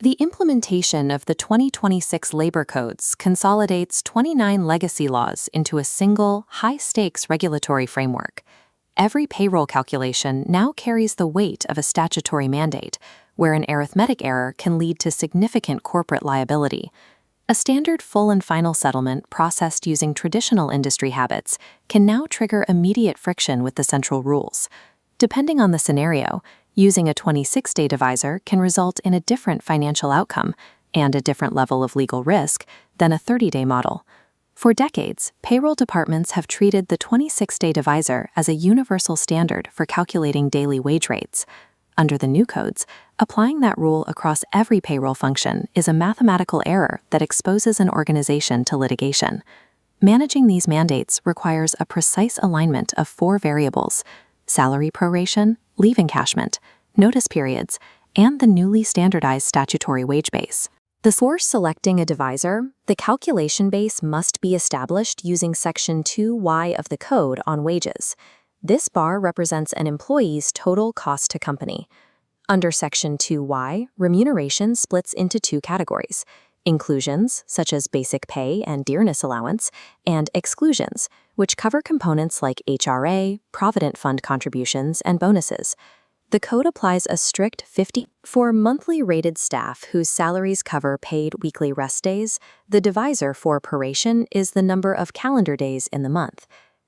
The implementation of the 2026 labor codes consolidates 29 legacy laws into a single, high-stakes regulatory framework. Every payroll calculation now carries the weight of a statutory mandate, where an arithmetic error can lead to significant corporate liability. A standard full and final settlement processed using traditional industry habits can now trigger immediate friction with the central rules. Depending on the scenario, using a 26-day divisor can result in a different financial outcome and a different level of legal risk than a 30-day model. For decades, payroll departments have treated the 26-day divisor as a universal standard for calculating daily wage rates. Under the new codes, applying that rule across every payroll function is a mathematical error that exposes an organization to litigation. Managing these mandates requires a precise alignment of 4 variables: salary proration, leave encashment, notice periods, and the newly standardized statutory wage base. Before selecting a divisor, the calculation base must be established using Section 2Y of the Code on Wages. This bar represents an employee's total cost to company. Under Section 2Y, remuneration splits into 2 categories: inclusions, such as basic pay and dearness allowance, and exclusions, which cover components like HRA, Provident Fund contributions, and bonuses. The code applies a strict 50 for monthly rated staff whose salaries cover paid weekly rest days. The divisor for proration is the number of calendar days in the month.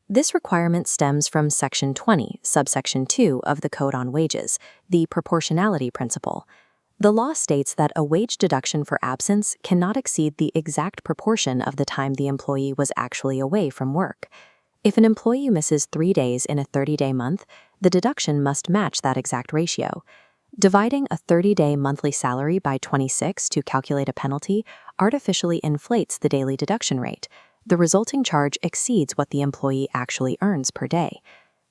This requirement stems from Section 20, subsection 2 of the Code on Wages, the proportionality principle. The law states that a wage deduction for absence cannot exceed the exact proportion of the time the employee was actually away from work. If an employee misses 3 days in a 30-day month, the deduction must match that exact ratio. Dividing a 30-day monthly salary by 26 to calculate a penalty artificially inflates the daily deduction rate. The resulting charge exceeds what the employee actually earns per day.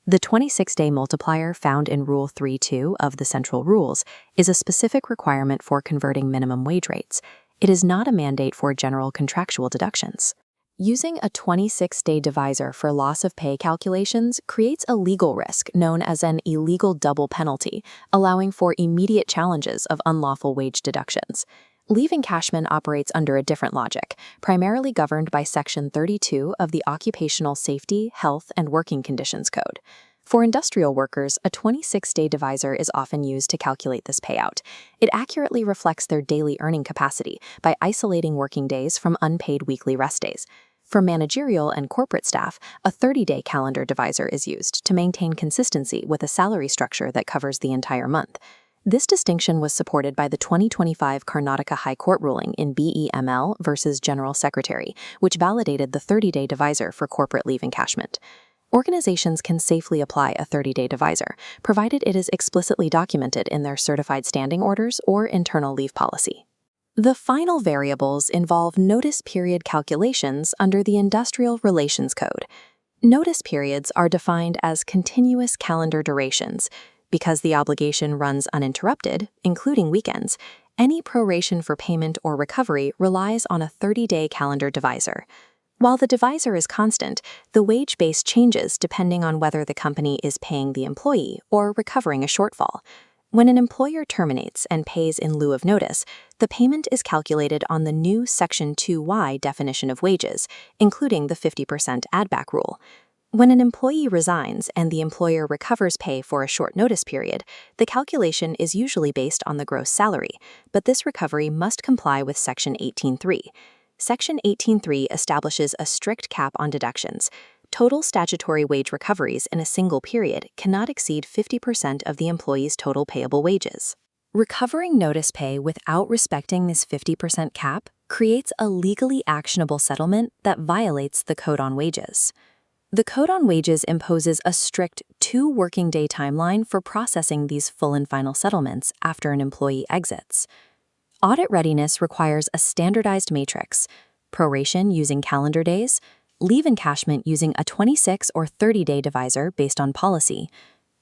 The 26-day multiplier found in Rule 3.2 of the Central Rules is a specific requirement for converting minimum wage rates. It is not a mandate for general contractual deductions. Using a 26-day divisor for loss of pay calculations creates a legal risk known as an illegal double penalty, allowing for immediate challenges of unlawful wage deductions. Leave encashment operates under a different logic, primarily governed by Section 32 of the Occupational Safety, Health, and Working Conditions Code. For industrial workers, a 26-day divisor is often used to calculate this payout. It accurately reflects their daily earning capacity by isolating working days from unpaid weekly rest days. For managerial and corporate staff, a 30-day calendar divisor is used to maintain consistency with a salary structure that covers the entire month. This distinction was supported by the 2025 Karnataka High Court ruling in BEML versus General Secretary, which validated the 30-day divisor for corporate leave encashment. Organizations can safely apply a 30-day divisor, provided it is explicitly documented in their certified standing orders or internal leave policy. The final variables involve notice period calculations under the Industrial Relations Code. Notice periods are defined as continuous calendar durations. Because the obligation runs uninterrupted, including weekends, any proration for payment or recovery relies on a 30-day calendar divisor. While the divisor is constant, the wage base changes depending on whether the company is paying the employee or recovering a shortfall. When an employer terminates and pays in lieu of notice, the payment is calculated on the new Section 2Y definition of wages, including the 50% add-back rule. When an employee resigns and the employer recovers pay for a short notice period, the calculation is usually based on the gross salary, but this recovery must comply with Section 18.3. Section 18.3 establishes a strict cap on deductions. Total statutory wage recoveries in a single period cannot exceed 50% of the employee's total payable wages. Recovering notice pay without respecting this 50% cap creates a legally actionable settlement that violates the Code on Wages. The Code on Wages imposes a strict 2-working-day timeline for processing these full and final settlements after an employee exits. Audit readiness requires a standardized matrix: proration using calendar days, leave encashment using a 26 or 30-day divisor based on policy,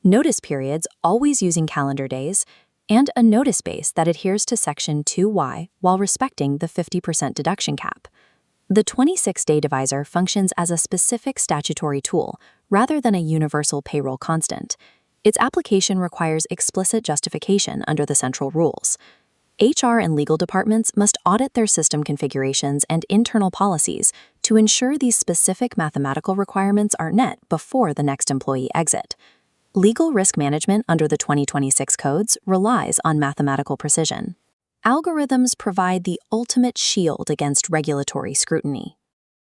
notice periods always using calendar days, and a notice base that adheres to Section 2Y while respecting the 50% deduction cap. The 26-day divisor functions as a specific statutory tool rather than a universal payroll constant. Its application requires explicit justification under the Central Rules. HR and legal departments must audit their system configurations and internal policies to ensure these specific mathematical requirements are met before the next employee exit. Legal risk management under the 2026 codes relies on mathematical precision. Algorithms provide the ultimate shield against regulatory scrutiny.